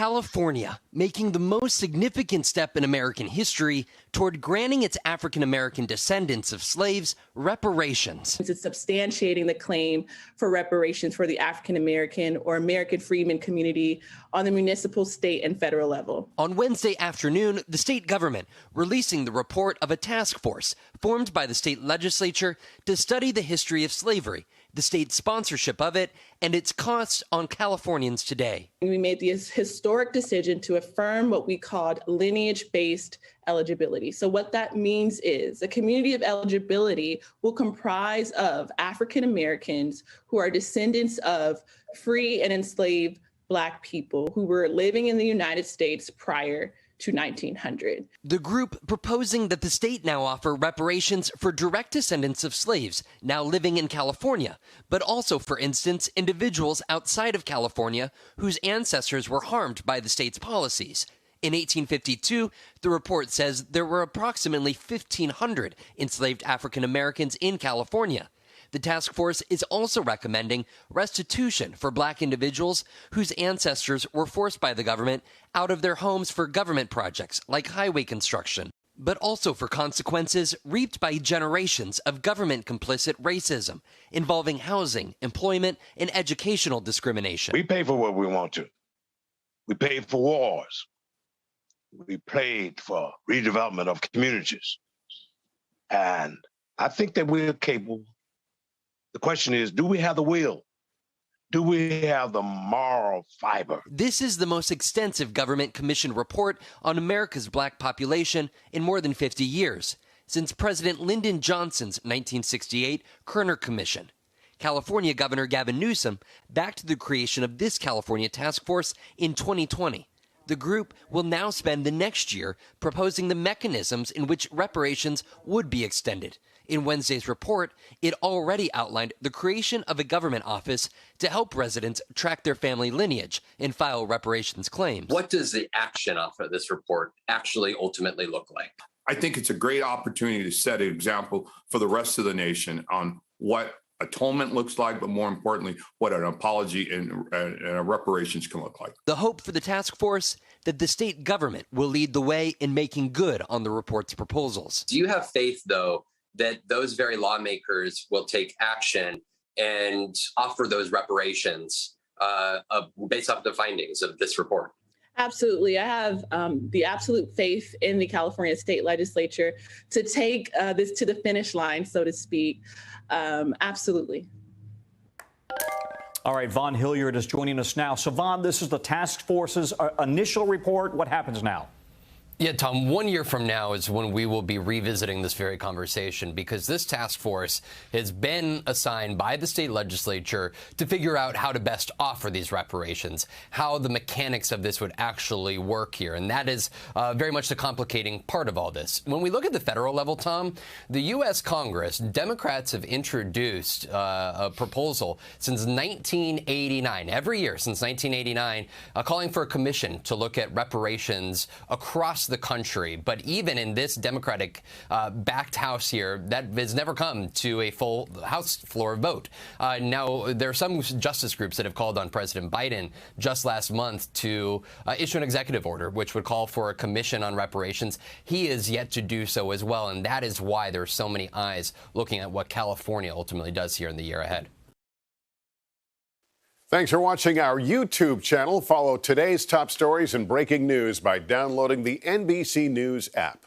California, making the most significant step in American history toward granting its African-American descendants of slaves reparations. It's substantiating the claim for reparations for the African-American or American freedmen community on the municipal, state, and federal level. On Wednesday afternoon, the state government releasing the report of a task force formed by the state legislature to study the history of slavery, the state's sponsorship of it, and its costs on Californians today. We made the historic decision to affirm what we called lineage-based eligibility. So what that means is a community of eligibility will comprise of African Americans who are descendants of free and enslaved Black people who were living in the United States prior to 1900. The group proposing that the state now offer reparations for direct descendants of slaves now living in California, but also, for instance, individuals outside of California whose ancestors were harmed by the state's policies. In 1852, the report says there were approximately 1,500 enslaved African Americans in California. The task force is also recommending restitution for Black individuals whose ancestors were forced by the government out of their homes for government projects like highway construction, but also for consequences reaped by generations of government-complicit racism involving housing, employment, and educational discrimination. We pay for what we want to. We paid for wars. We paid for redevelopment of communities. And I think that we're capable. The question is, do we have the will? Do we have the moral fiber? This is the most extensive government commission report on America's Black population in more than 50 years, since President Lyndon Johnson's 1968 Kerner Commission. California Governor Gavin Newsom backed the creation of this California task force in 2020. The group will now spend the next year proposing the mechanisms in which reparations would be extended. In Wednesday's report, it already outlined the creation of a government office to help residents track their family lineage and file reparations claims. What does the action off of this report actually ultimately look like? I think it's a great opportunity to set an example for the rest of the nation on what atonement looks like, but more importantly, what an apology and reparations can look like. The hope for the task force that the state government will lead the way in making good on the report's proposals. Do you have faith, though, that those very lawmakers will take action and offer those reparations based off the findings of this report? Absolutely. I have the absolute faith in the California state legislature to take this to the finish line, so to speak. Absolutely. All right, Vaughn Hillyard is joining us now. So, Vaughn, this is the task force's initial report. What happens now? Yeah, Tom, 1 year from now is when we will be revisiting this very conversation, because this task force has been assigned by the state legislature to figure out how to best offer these reparations, how the mechanics of this would actually work here. And that is very much the complicating part of all this. When we look at the federal level, Tom, the U.S. Congress, Democrats have introduced a proposal since 1989, every year since 1989, calling for a commission to look at reparations across the country. But even in this Democratic backed House here, that has never come to a full House floor vote. Now, there are some justice groups that have called on President Biden just last month to issue an executive order, which would call for a commission on reparations. He is yet to do so as well, and that is why there are so many eyes looking at what California ultimately does here in the year ahead. Thanks for watching our YouTube channel. Follow today's top stories and breaking news by downloading the NBC News app.